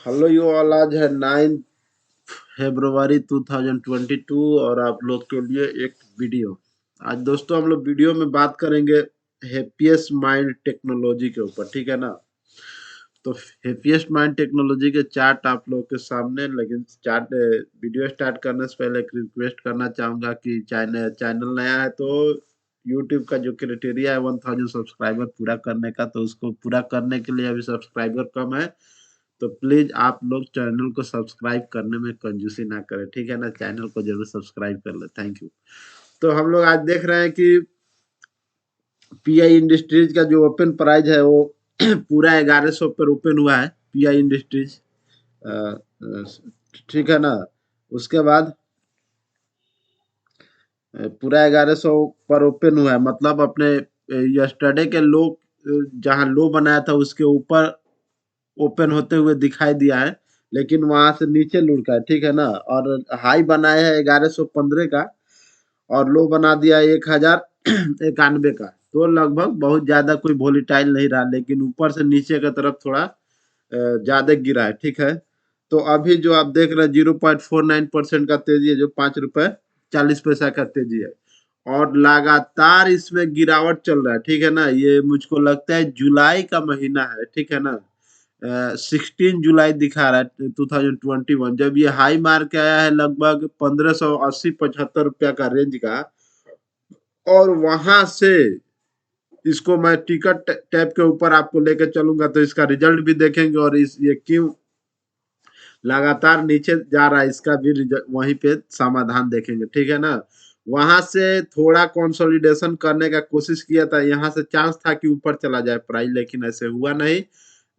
Hello you all. आज है 9 फरवरी 2022 और आप लोग के लिए एक वीडियो। आज दोस्तों हम लोग वीडियो में बात करेंगे हैप्पीएस्ट माइंड टेक्नोलॉजी के ऊपर, ठीक है ना। तो हैप्पीएस्ट माइंड टेक्नोलॉजी के चार्ट आप लोग के सामने, लेकिन चार्ट वीडियो स्टार्ट करने से पहले एक रिक्वेस्ट करना चाहूंगा कि चैनल नया है तो यूट्यूब का जो क्राइटेरिया है 1000 सब्सक्राइबर पूरा करने का, तो उसको पूरा करने के लिए अभी सब्सक्राइबर कम है। तो प्लीज आप लोग चैनल को सब्सक्राइब करने में कंजूसी ना करें, ठीक है ना। चैनल को जरूर सब्सक्राइब कर ले, थैंक यू। तो हम लोग आज देख रहे हैं कि पीआई इंडस्ट्रीज का जो ओपन प्राइस है वो पूरा 1100 पर ओपन हुआ है पीआई इंडस्ट्रीज, ठीक है ना। उसके बाद पूरा 1100 पर ओपन हुआ है, मतलब अपने यस्टरडे के लो, जहां लो बनाया था उसके ऊपर ओपन होते हुए दिखाई दिया है, लेकिन वहां से नीचे लुढ़का है, ठीक है ना। और हाई बनाया है 1115 का और लो बना दिया 1091 का। तो लगभग बहुत ज्यादा कोई वोलेटाइल नहीं रहा, लेकिन ऊपर से नीचे की तरफ थोड़ा ज्यादा गिरा है, ठीक है। तो अभी जो आप देख रहे हैं 0.49% का तेजी है, जो 5 रुपए 40 पैसा का तेजी है। और लगातार इसमें गिरावट चल रहा है, ठीक है ना। ये मुझको लगता है जुलाई का महीना है, ठीक है ना। 16 जुलाई दिखा रहा है 2021, जब ये हाई मार के आया है लगभग 1580-75 रुपया का रेंज का। और वहां से इसको मैं टिकट टैप के ऊपर आपको लेके चलूंगा, तो इसका रिजल्ट भी देखेंगे और इस ये क्यों लगातार नीचे जा रहा है इसका भी वहीं पे समाधान देखेंगे, ठीक है ना। वहां से थोड़ा कंसोलिडेशन करने का कोशिश किया था, यहाँ से चांस था कि ऊपर चला जाए प्राइस, लेकिन ऐसे हुआ नहीं।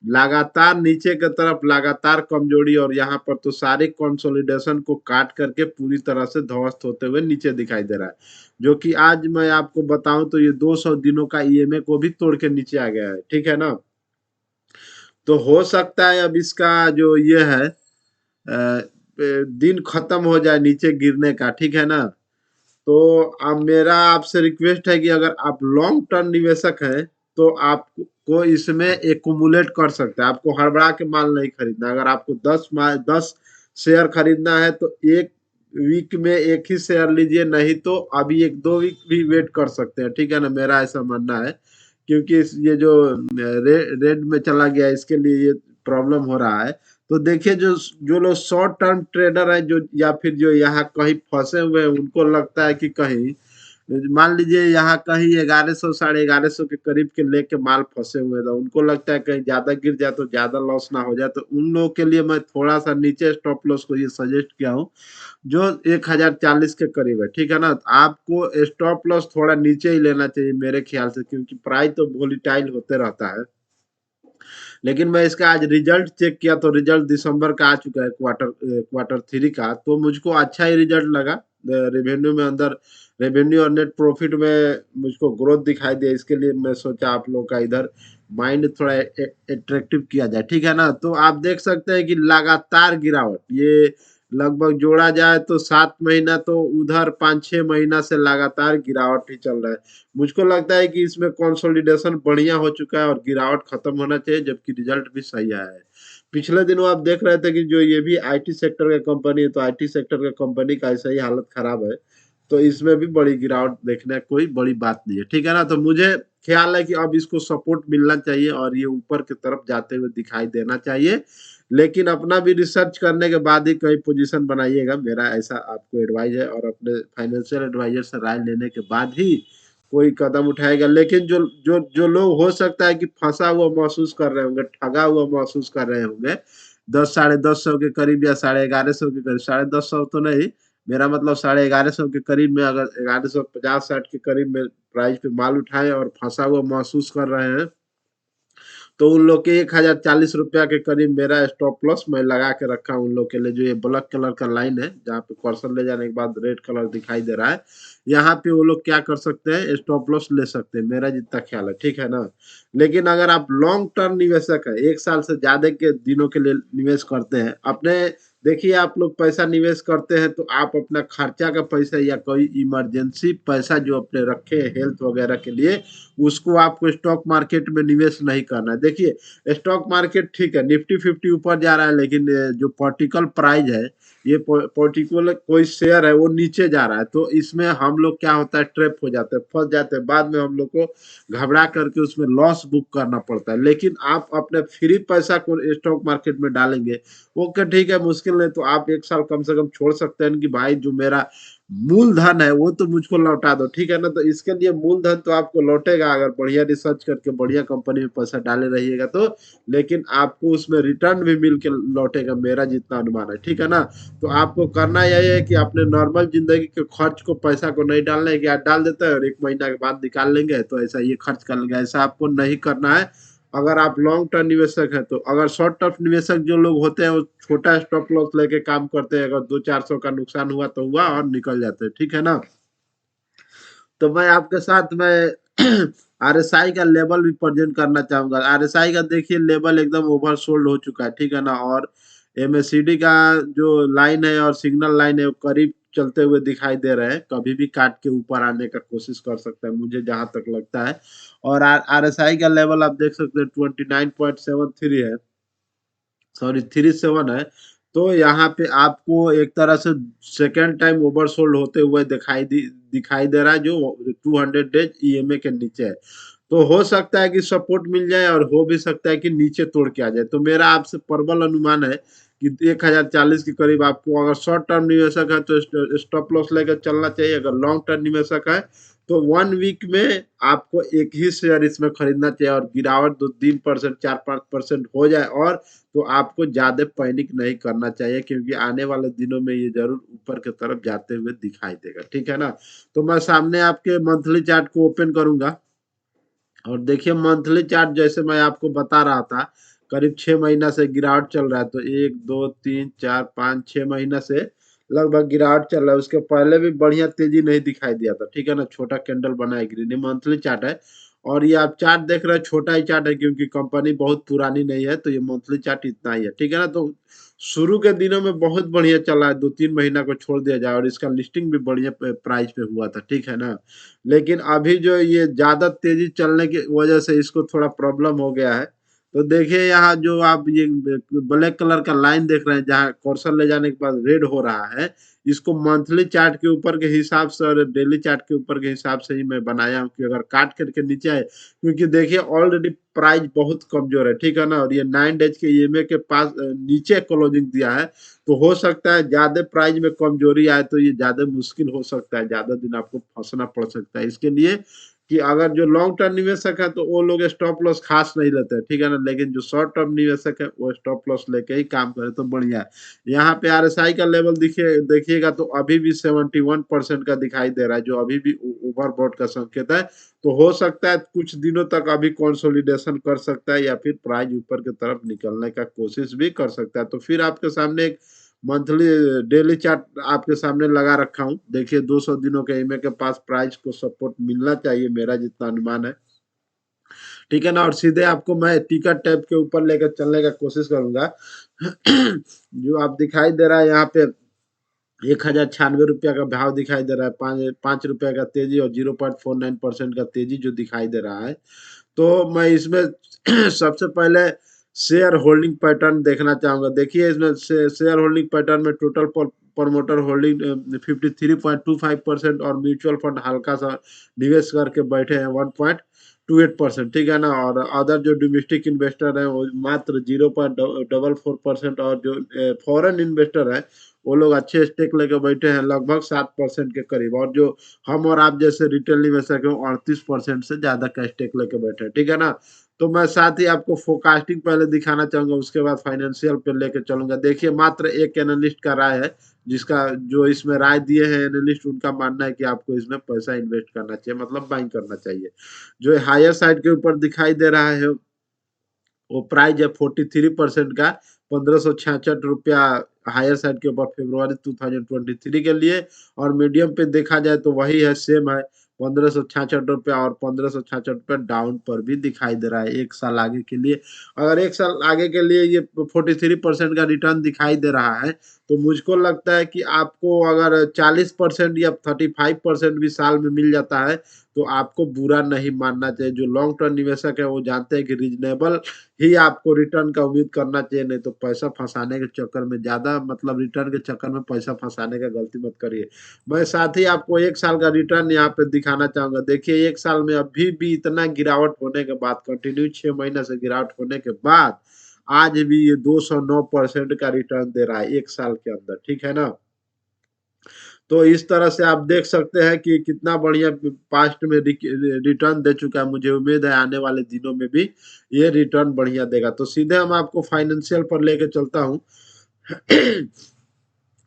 लगातार नीचे की तरफ लगातार कमजोरी, और यहाँ पर तो सारे कंसोलिडेशन को काट करके पूरी तरह से ध्वस्त होते हुए नीचे दिखाई दे रहा है। जो कि आज मैं आपको बताऊं तो ये 200 दिनों का ईएमए को भी तोड़ के नीचे आ गया है, ठीक है ना। तो हो सकता है अब इसका जो ये है दिन खत्म हो जाए नीचे गिरने का, ठीक है ना। तो अब मेरा आपसे रिक्वेस्ट है कि अगर आप लॉन्ग टर्म निवेशक हैं तो आपको इसमें एकुमुलेट कर सकते हैं। आपको हड़बड़ा के माल नहीं खरीदना। अगर आपको 10 शेयर खरीदना है तो एक वीक में एक ही शेयर लीजिए, नहीं तो अभी 1-2 वीक भी वेट कर सकते हैं, ठीक है ना। मेरा ऐसा मानना है, क्योंकि ये जो रेड में चला गया इसके लिए ये प्रॉब्लम हो रहा है। तो देखिए जो जो लोग शॉर्ट टर्म ट्रेडर है, जो या फिर जो यहाँ कहीं फंसे हुए हैं, उनको लगता है कि कहीं मान लीजिए यहाँ कहीं 1100 1150 के करीब के लेके माल फंसे हुए थे, उनको लगता है कहीं ज्यादा गिर जाए तो ज्यादा लॉस ना हो जाए। तो उन लोगों के लिए मैं थोड़ा सा नीचे स्टॉप लॉस को ये सजेस्ट किया हूँ, जो 1040 के करीब है, ठीक है ना। तो आपको स्टॉप लॉस थोड़ा नीचे ही लेना चाहिए मेरे ख्याल से, क्योंकि प्राइस तो वोलेटाइल होते रहता है। लेकिन मैं इसका आज रिजल्ट चेक किया तो रिजल्ट दिसंबर का आ चुका है, क्वार्टर 3 का। तो मुझको अच्छा ही रिजल्ट लगा। रेवेन्यू में अंदर रेवेन्यू और नेट प्रॉफिट में मुझको ग्रोथ दिखाई दिया, इसके लिए मैं सोचा आप लोग का इधर माइंड थोड़ा अट्रैक्टिव किया जाए, ठीक है ना। तो आप देख सकते हैं कि लगातार गिरावट, ये लगभग जोड़ा जाए तो 7 महीना, तो उधर 5-6 महीना से लगातार गिरावट ही चल रहा है। मुझको लगता है कि इसमें कंसोलिडेशन बढ़िया हो चुका है और गिरावट खत्म होना चाहिए, जबकि रिजल्ट भी सही आया है। पिछले दिनों आप देख रहे थे कि जो ये भी आईटी सेक्टर का कंपनी है, तो आईटी सेक्टर का कंपनी का ऐसा ही हालत खराब है। तो इसमें भी बड़ी गिरावट देखने कोई बड़ी बात नहीं है, ठीक है ना। तो मुझे ख्याल है कि अब इसको सपोर्ट मिलना चाहिए और ये ऊपर की तरफ जाते हुए दिखाई देना चाहिए। लेकिन अपना भी रिसर्च करने के बाद ही कहीं पोजीशन बनाइएगा, मेरा ऐसा आपको एडवाइस है। और अपने फाइनेंशियल एडवाइजर से राय लेने के बाद ही कोई कदम उठाएगा। लेकिन जो जो जो लोग हो सकता है कि फंसा हुआ महसूस कर रहे होंगे, ठगा हुआ महसूस कर रहे होंगे, 10 साढ़े 10 सौ के करीब या 1150 के करीब, 10.5 सौ तो नहीं, मेरा मतलब 1150 के करीब में, अगर 1150-60 के करीब में प्राइस पे माल उठाए और फंसा हुआ महसूस कर रहे हैं, तो उन लोग के 1040 रुपया के करीब मेरा स्टॉप लॉस मैं लगा के रखा हूं उन लोग के लिए। जो ये ब्लैक कलर का लाइन है, जहाँ पे कर्सर ले जाने के बाद रेड कलर दिखाई दे रहा है, यहाँ पे वो लोग क्या कर सकते हैं, स्टॉप लॉस ले सकते हैं, मेरा जितना ख्याल है, ठीक है ना। लेकिन अगर आप लॉन्ग टर्म निवेशक है, 1 साल से ज्यादा के दिनों के लिए निवेश करते हैं, अपने देखिए आप लोग पैसा निवेश करते हैं तो आप अपना खर्चा का पैसा या कोई इमरजेंसी पैसा जो अपने रखे हैं हेल्थ वगैरह के लिए, उसको आपको स्टॉक मार्केट में निवेश नहीं करना है। देखिए स्टॉक मार्केट ठीक है, निफ्टी फिफ्टी ऊपर जा रहा है, लेकिन जो पर्टिकुलर प्राइस है, ये पर्टिकुलर कोई शेयर है वो नीचे जा रहा है, तो इसमें हम लोग क्या होता है, ट्रैप हो जाते हैं, फंस जाते हैं, बाद में हम लोग को घबरा करके उसमें लॉस बुक करना पड़ता है। लेकिन आप अपने फ्री पैसा को स्टॉक मार्केट में डालेंगे, ओके ठीक है, मुश्किल नहीं तो आप 1 साल कम से कम छोड़ सकते हैं कि भाई जो मेरा मूलधन है वो तो मुझको लौटा दो, ठीक है ना। तो इसके लिए मूलधन तो आपको लौटेगा अगर बढ़िया रिसर्च करके बढ़िया कंपनी में पैसा डाले रहिएगा तो, लेकिन आपको उसमें रिटर्न भी मिल के लौटेगा, मेरा जितना अनुमान है, ठीक है ना। तो आपको करना यही है कि अपने नॉर्मल जिंदगी के खर्च को, पैसा को नहीं डालना है कि आप डाल देते हैं और 1 महीना के बाद निकाल लेंगे तो ऐसा ये खर्च कर लेंगे, ऐसा आपको नहीं करना है। अगर आप लॉन्ग टर्म निवेशक हैं तो, अगर शॉर्ट टर्म निवेशक जो लोग होते हैं वो छोटा स्टॉप लॉस लेके काम करते हैं, अगर 200-400 का नुकसान हुआ तो हुआ और निकल जाते हैं, ठीक है ना। तो मैं आपके साथ में आरएसआई का लेवल भी प्रेजेंट करना चाहूंगा। आरएसआई का देखिए लेवल एकदम ओवरसोल्ड हो चुका है, ठीक है ना। और एमएससीडी का जो लाइन है और सिग्नल लाइन है वो करीब चलते हुए दिखाई दे रहे हैं, कभी भी काट के ऊपर आने का कोशिश कर सकता है मुझे जहां तक लगता है। और आरएसआई का लेवल आप देख सकते हैं 29.73 है, सॉरी 37 है। तो यहाँ पे आपको एक तरह से सेकेंड टाइम ओवरसोल्ड होते हुए दिखाई दे रहा है, जो 200 डेज ईएमए के नीचे है। तो हो सकता है कि सपोर्ट मिल जाए और हो भी सकता है कि नीचे तोड़ के आ जाए। तो मेरा आपसे प्रबल अनुमान है कि 1040 के करीब आपको, अगर शॉर्ट टर्म निवेशक है तो स्टॉप लॉस लेकर चलना चाहिए, अगर लॉन्ग टर्म निवेशक है तो 1 वीक में आपको एक ही शेयर इसमें खरीदना चाहिए, और गिरावट 2-3%, 4-5% हो जाए और, तो आपको ज्यादा पैनिक नहीं करना चाहिए, क्योंकि आने वाले दिनों में ये जरूर ऊपर की तरफ जाते हुए दिखाई देगा, ठीक है ना। तो मैं सामने आपके मंथली चार्ट को ओपन करूंगा और देखिए मंथली चार्ट जैसे मैं आपको बता रहा था, करीब 6 महीना से गिरावट चल रहा है। तो 1, 2, 3, 4, 5, 6 महीना से लगभग गिरावट चल रहा है। उसके पहले भी बढ़िया तेजी नहीं दिखाई दिया था, ठीक है ना। छोटा कैंडल बना है, ग्रीन मंथली चार्ट है। और ये आप चार्ट देख रहे हैं, छोटा ही चार्ट है क्योंकि कंपनी बहुत पुरानी नहीं है, तो ये मंथली चार्ट इतना ही है, ठीक है ना। तो शुरू के दिनों में बहुत बढ़िया चला है, 2-3 महीना को छोड़ दिया जाए, और इसका लिस्टिंग भी बढ़िया प्राइस पे हुआ था, ठीक है ना। लेकिन अभी जो ये ज्यादा तेजी चलने की वजह से इसको थोड़ा प्रॉब्लम हो गया है। तो देखिए यहाँ जो आप ये ब्लैक कलर का लाइन देख रहे हैं, जहाँ कर्सर ले जाने के बाद रेड हो रहा है, इसको मंथली चार्ट के ऊपर के हिसाब से और डेली चार्ट के ऊपर के हिसाब से ही मैं बनाया हूँ कि अगर काट करके नीचे आए, क्योंकि देखिए ऑलरेडी प्राइस बहुत कमजोर है, ठीक है ना। और ये 9 डेज के ईएमए के पास नीचे क्लोजिंग दिया है, तो हो सकता है ज्यादा प्राइस में कमजोरी आए तो ये ज्यादा मुश्किल हो सकता है, ज्यादा दिन आपको फंसना पड़ सकता है। इसके लिए कि अगर जो लॉन्ग टर्म निवेशक है तो वो लोग स्टॉप लॉस खास नहीं लेते हैं, ठीक है ना। लेकिन जो शॉर्ट टर्म निवेशक है वो स्टॉप लॉस लेके ही काम करे तो बढ़िया है। यहाँ पे आरएसआई का लेवल देखिएगा तो अभी भी 71% का दिखाई दे रहा है, जो अभी भी ओवरबॉट का संकेत है। तो हो सकता है कुछ दिनों तक अभी कंसोलिडेशन कर सकता है, या फिर प्राइस ऊपर की तरफ निकलने का कोशिश भी कर सकता है। तो फिर आपके सामने एक मंथली डेली चार्ट आपके सामने लगा रखा हूँ। देखिए 200 दिनों के ईमे के पास प्राइस को सपोर्ट मिलना चाहिए, मेरा जितना अनुमान है, ठीक है ना। और सीधे आपको मैं टिकट टैब के ऊपर लेकर चलने का कोशिश करूंगा। जो आप दिखाई दे रहा है यहाँ पे 1096 रुपया का भाव दिखाई दे रहा है, 5 रुपया का तेजी और 0.49% का तेजी जो दिखाई दे रहा है। तो मैं इसमें सबसे पहले शेयर होल्डिंग पैटर्न देखना चाहूंगा। देखिए इसमें शेयर होल्डिंग पैटर्न में टोटल प्रमोटर होल्डिंग 53.25% और म्यूचुअल फंड हल्का सा निवेश करके बैठे हैं 1.28%, ठीक है ना। और अदर जो डोमेस्टिक इन्वेस्टर है वो मात्र 0.44%, और जो फॉरेन इन्वेस्टर है वो लोग अच्छे स्टेक लेके बैठे हैं लगभग 7% के करीब, और जो हम और आप जैसे रिटेल निवेशक हैं 38% से ज्यादा का स्टेक लेके बैठे हैं, ठीक है ना। तो मैं साथ ही आपको फोरकास्टिंग पहले दिखाना चाहूंगा, उसके बाद फाइनेंशियल पे लेके चलूंगा। देखिए मात्र एक एनालिस्ट का राय है, जिसका जो इसमें राय दिए हैं एनालिस्ट, उनका मानना है कि आपको इसमें पैसा इन्वेस्ट करना चाहिए, मतलब बाइंग करना चाहिए। जो हायर साइड के ऊपर दिखाई दे रहा है वो प्राइस है 43% का, 1566 रुपया हायर साइड के ऊपर फरवरी 2023 के लिए। और मीडियम पे देखा जाए तो वही है, सेम है, ₹1566 और ₹1566 डाउन पर भी दिखाई दे रहा है एक साल आगे के लिए। अगर एक साल आगे के लिए ये 43% का रिटर्न दिखाई दे रहा है, तो मुझको लगता है कि आपको अगर 40% या 35% भी साल में मिल जाता है, तो आपको बुरा नहीं मानना चाहिए। जो लॉन्ग टर्म निवेशक है वो जानते हैं कि रीजनेबल ही आपको रिटर्न का उम्मीद करना चाहिए, नहीं तो पैसा फंसाने के चक्कर में ज्यादा मतलब रिटर्न के चक्कर में पैसा फंसाने का गलती मत करिए। मैं साथ ही आपको एक साल का रिटर्न यहाँ पे दिखाना चाहूंगा। देखिए एक साल में अभी भी इतना गिरावट होने के बाद, कंटिन्यू 6 महीना से गिरावट होने के बाद आज भी ये 209% का रिटर्न दे रहा है एक साल के अंदर, ठीक है ना। तो इस तरह से आप देख सकते हैं कि कितना बढ़िया पास्ट में रिटर्न दे चुका है। मुझे उम्मीद है आने वाले दिनों में भी ये रिटर्न बढ़िया देगा। तो सीधे हम आपको फाइनेंशियल पर लेके चलता हूँ।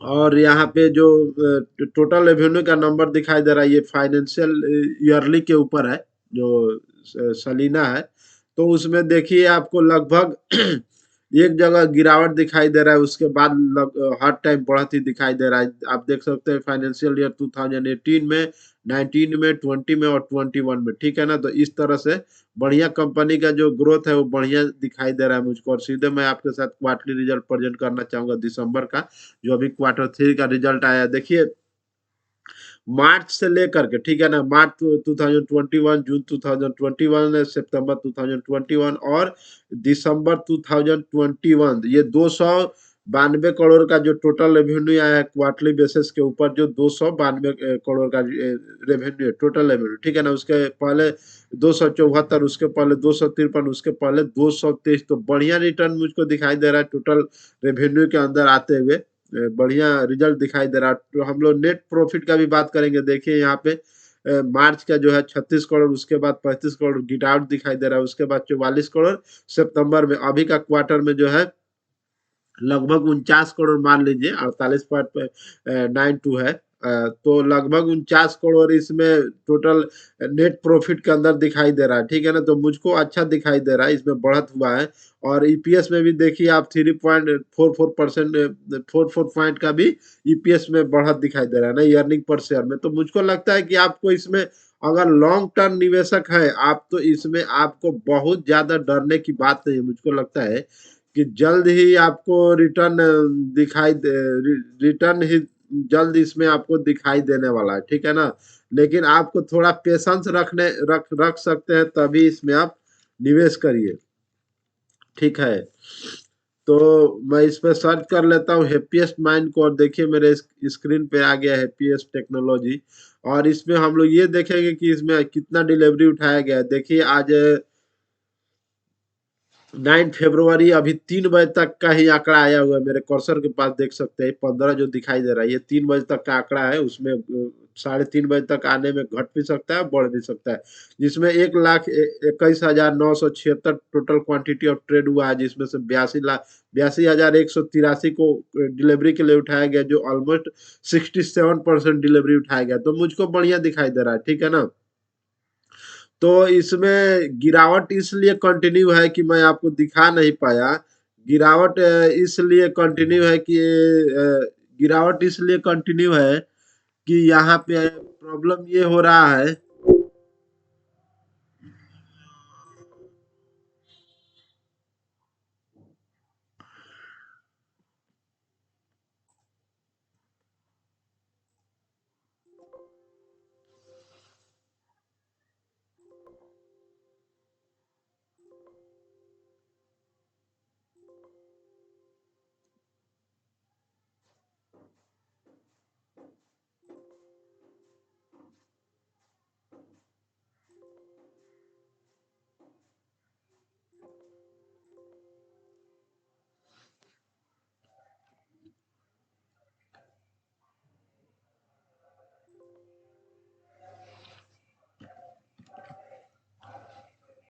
और यहाँ पे जो टोटल रेवेन्यू का नंबर दिखाई दे रहा है, ये फाइनेंशियल ईयरली के ऊपर है, जो सलीना है। तो उसमें देखिए आपको लगभग एक जगह गिरावट दिखाई दे रहा है, उसके बाद हर टाइम बढ़त ही दिखाई दे रहा है। आप देख सकते हैं फाइनेंशियल ईयर 2018 में, 19 में, 20 में और 21 में, ठीक है ना। तो इस तरह से बढ़िया कंपनी का जो ग्रोथ है वो बढ़िया दिखाई दे रहा है मुझको। और सीधे मैं आपके साथ क्वार्टरली रिजल्ट प्रेजेंट करना चाहूंगा दिसंबर का, जो अभी Q3 का रिजल्ट आया। देखिए मार्च से लेकर के, ठीक है ना, मार्च 2021, जून 2021, सितंबर 2021 और दिसंबर 2021, ये 292 करोड़ का जो टोटल रेवेन्यू आया है क्वार्टरली बेसिस के ऊपर, जो 292 करोड़ का रेवेन्यू है, टोटल रेवेन्यू, ठीक है ना। उसके पहले 274, उसके पहले 253, उसके पहले 223। तो बढ़िया रिटर्न मुझको दिखाई दे रहा है टोटल रेवेन्यू के अंदर आते हुए, बढ़िया रिजल्ट दिखाई दे रहा है। तो हम लोग नेट प्रॉफिट का भी बात करेंगे। देखिए यहाँ पे मार्च का जो है 36 करोड़, उसके बाद 35 करोड़ गिरावट दिखाई दे रहा है, उसके बाद 44 करोड़ सितंबर में। अभी का क्वार्टर में जो है लगभग 49 करोड़ मान लीजिए, 48.92 है। तो लगभग 49 करोड़ इसमें टोटल नेट प्रॉफिट के अंदर दिखाई दे रहा है, ठीक है ना। तो मुझको अच्छा दिखाई दे रहा है, इसमें बढ़त हुआ है। और ईपीएस में भी देखिए आप 3.44%, 44 पॉइंट का भी ईपीएस में बढ़त दिखाई दे रहा है ना, अर्निंग पर शेयर में। तो मुझको लगता है कि आपको इसमें अगर लॉन्ग टर्म निवेशक है आप, तो इसमें आपको बहुत ज्यादा डरने की बात नहीं है। मुझको लगता है कि जल्द ही आपको रिटर्न दिखाई दे, रिटर्न ही जल्द इसमें आपको दिखाई देने वाला है, ठीक है ना। लेकिन आपको थोड़ा पेशेंस रख सकते हैं, तभी इसमें आप निवेश करिए, ठीक है। तो मैं इस पे सर्च कर लेता हूँ हैप्पीएस्ट माइंड को, और देखिए मेरे स्क्रीन पे आ गया हैप्पीएस्ट टेक्नोलॉजी। और इसमें हम लोग ये देखेंगे कि इसमें कितना डिलीवरी उठाया गया है। देखिए आज 9 फरवरी, अभी 3 बजे तक का ही आंकड़ा आया हुआ है। मेरे कर्सर के पास देख सकते हैं 15 जो दिखाई दे रहा है, ये 3 बजे तक का आंकड़ा है। उसमें 3:30 बजे तक आने में घट भी सकता है, बढ़ भी सकता है। जिसमें 1,21,976 टोटल क्वांटिटी ऑफ ट्रेड हुआ है, जिसमें से 82,183 को डिलीवरी के लिए उठाया गया, जो ऑलमोस्ट 67% डिलीवरी उठाया गया। तो मुझको बढ़िया दिखाई दे रहा है, ठीक है ना। तो इसमें गिरावट इसलिए कंटिन्यू है कि मैं आपको दिखा नहीं पाया। गिरावट इसलिए कंटिन्यू है कि गिरावट इसलिए कंटिन्यू है कि यहाँ पे प्रॉब्लम ये हो रहा है